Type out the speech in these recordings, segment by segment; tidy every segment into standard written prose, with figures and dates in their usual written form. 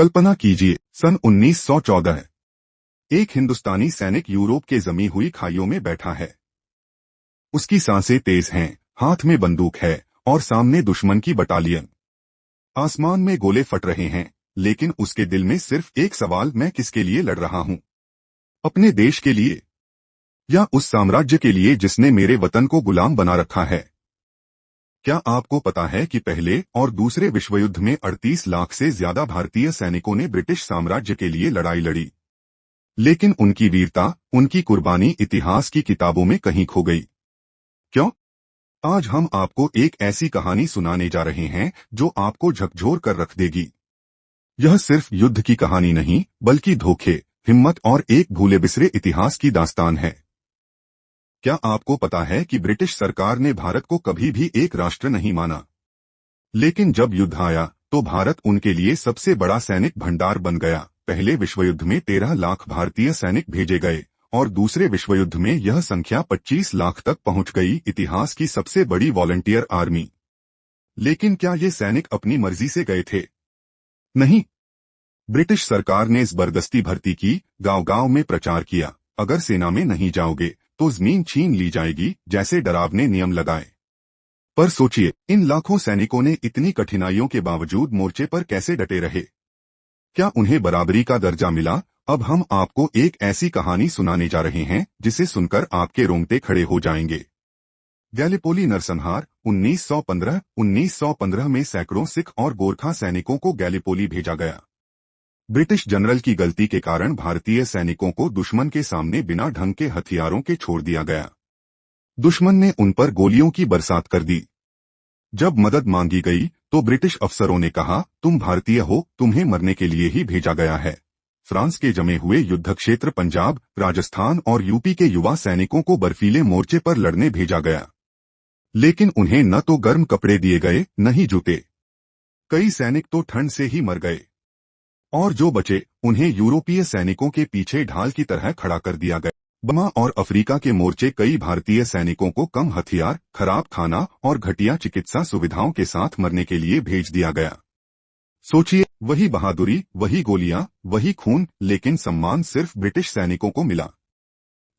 कल्पना कीजिए, सन 1914। एक हिंदुस्तानी सैनिक यूरोप के जमी हुई खाइयों में बैठा है। उसकी सांसें तेज हैं, हाथ में बंदूक है और सामने दुश्मन की बटालियन। आसमान में गोले फट रहे हैं, लेकिन उसके दिल में सिर्फ एक सवाल, मैं किसके लिए लड़ रहा हूं? अपने देश के लिए या उस साम्राज्य के लिए जिसने मेरे वतन को गुलाम बना रखा है? क्या आपको पता है कि पहले और दूसरे विश्वयुद्ध में 38 लाख से ज्यादा भारतीय सैनिकों ने ब्रिटिश साम्राज्य के लिए लड़ाई लड़ी, लेकिन उनकी वीरता, उनकी कुर्बानी इतिहास की किताबों में कहीं खो गई। क्यों? आज हम आपको एक ऐसी कहानी सुनाने जा रहे हैं जो आपको झकझोर कर रख देगी। यह सिर्फ युद्ध की कहानी नहीं, बल्कि धोखे, हिम्मत और एक भूले बिसरे इतिहास की दास्तान है। क्या आपको पता है कि ब्रिटिश सरकार ने भारत को कभी भी एक राष्ट्र नहीं माना, लेकिन जब युद्ध आया तो भारत उनके लिए सबसे बड़ा सैनिक भंडार बन गया। पहले विश्वयुद्ध में 13 लाख भारतीय सैनिक भेजे गए और दूसरे विश्वयुद्ध में यह संख्या 25 लाख तक पहुंच गई, इतिहास की सबसे बड़ी वॉलंटियर आर्मी। लेकिन क्या ये सैनिक अपनी मर्जी से गए थे? नहीं। ब्रिटिश सरकार ने जबरदस्ती भर्ती की, गांव-गांव में प्रचार किया, अगर सेना में नहीं जाओगे तो जमीन छीन ली जाएगी, जैसे डरावने नियम लगाए। पर सोचिए, इन लाखों सैनिकों ने इतनी कठिनाइयों के बावजूद मोर्चे पर कैसे डटे रहे? क्या उन्हें बराबरी का दर्जा मिला? अब हम आपको एक ऐसी कहानी सुनाने जा रहे हैं जिसे सुनकर आपके रोंगटे खड़े हो जाएंगे। गैलीपोली नरसंहार 1915 में सैकड़ों सिख और गोरखा सैनिकों को गैलीपोली भेजा गया। ब्रिटिश जनरल की गलती के कारण भारतीय सैनिकों को दुश्मन के सामने बिना ढंग के हथियारों के छोड़ दिया गया। दुश्मन ने उन पर गोलियों की बरसात कर दी। जब मदद मांगी गई तो ब्रिटिश अफसरों ने कहा, तुम भारतीय हो, तुम्हें मरने के लिए ही भेजा गया है। फ्रांस के जमे हुए युद्ध क्षेत्र पंजाब, राजस्थान और यूपी के युवा सैनिकों को बर्फीले मोर्चे पर लड़ने भेजा गया, लेकिन उन्हें न तो गर्म कपड़े दिए गए, न ही जूते। कई सैनिक तो ठंड से ही मर गए और जो बचे उन्हें यूरोपीय सैनिकों के पीछे ढाल की तरह खड़ा कर दिया गया। बर्मा और अफ्रीका के मोर्चे कई भारतीय सैनिकों को कम हथियार, खराब खाना और घटिया चिकित्सा सुविधाओं के साथ मरने के लिए भेज दिया गया। सोचिए, वही बहादुरी, वही गोलियां, वही खून, लेकिन सम्मान सिर्फ ब्रिटिश सैनिकों को मिला।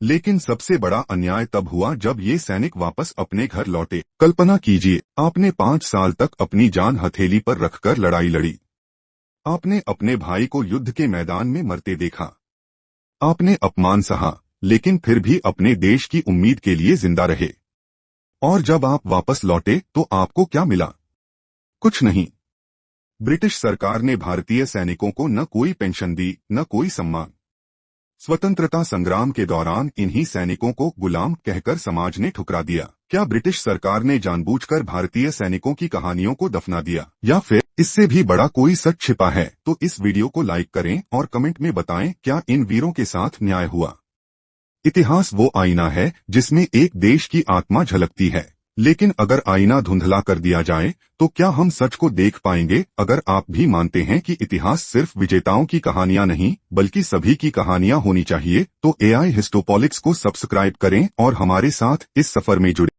लेकिन सबसे बड़ा अन्याय तब हुआ जब ये सैनिक वापस अपने घर लौटे। कल्पना कीजिए, आपने 5 साल तक अपनी जान हथेली पर रखकर लड़ाई लड़ी। आपने अपने भाई को युद्ध के मैदान में मरते देखा। आपने अपमान सहा, लेकिन फिर भी अपने देश की उम्मीद के लिए जिंदा रहे। और जब आप वापस लौटे तो आपको क्या मिला? कुछ नहीं। ब्रिटिश सरकार ने भारतीय सैनिकों को न कोई पेंशन दी, न कोई सम्मान। स्वतंत्रता संग्राम के दौरान इन्हीं सैनिकों को गुलाम कहकर समाज ने ठुकरा दिया। क्या ब्रिटिश सरकार ने जानबूझकर भारतीय सैनिकों की कहानियों को दफना दिया, या फिर इससे भी बड़ा कोई सच छिपा है? तो इस वीडियो को लाइक करें और कमेंट में बताएं, क्या इन वीरों के साथ न्याय हुआ? इतिहास वो आईना है जिसमें एक देश की आत्मा झलकती है, लेकिन अगर आईना धुंधला कर दिया जाए तो क्या हम सच को देख पाएंगे? अगर आप भी मानते हैं कि इतिहास सिर्फ विजेताओं की कहानियां नहीं, बल्कि सभी की कहानियां होनी चाहिए, तो AI हिस्टोपॉलिटिक्स को सब्सक्राइब करें और हमारे साथ इस सफर में जुड़े।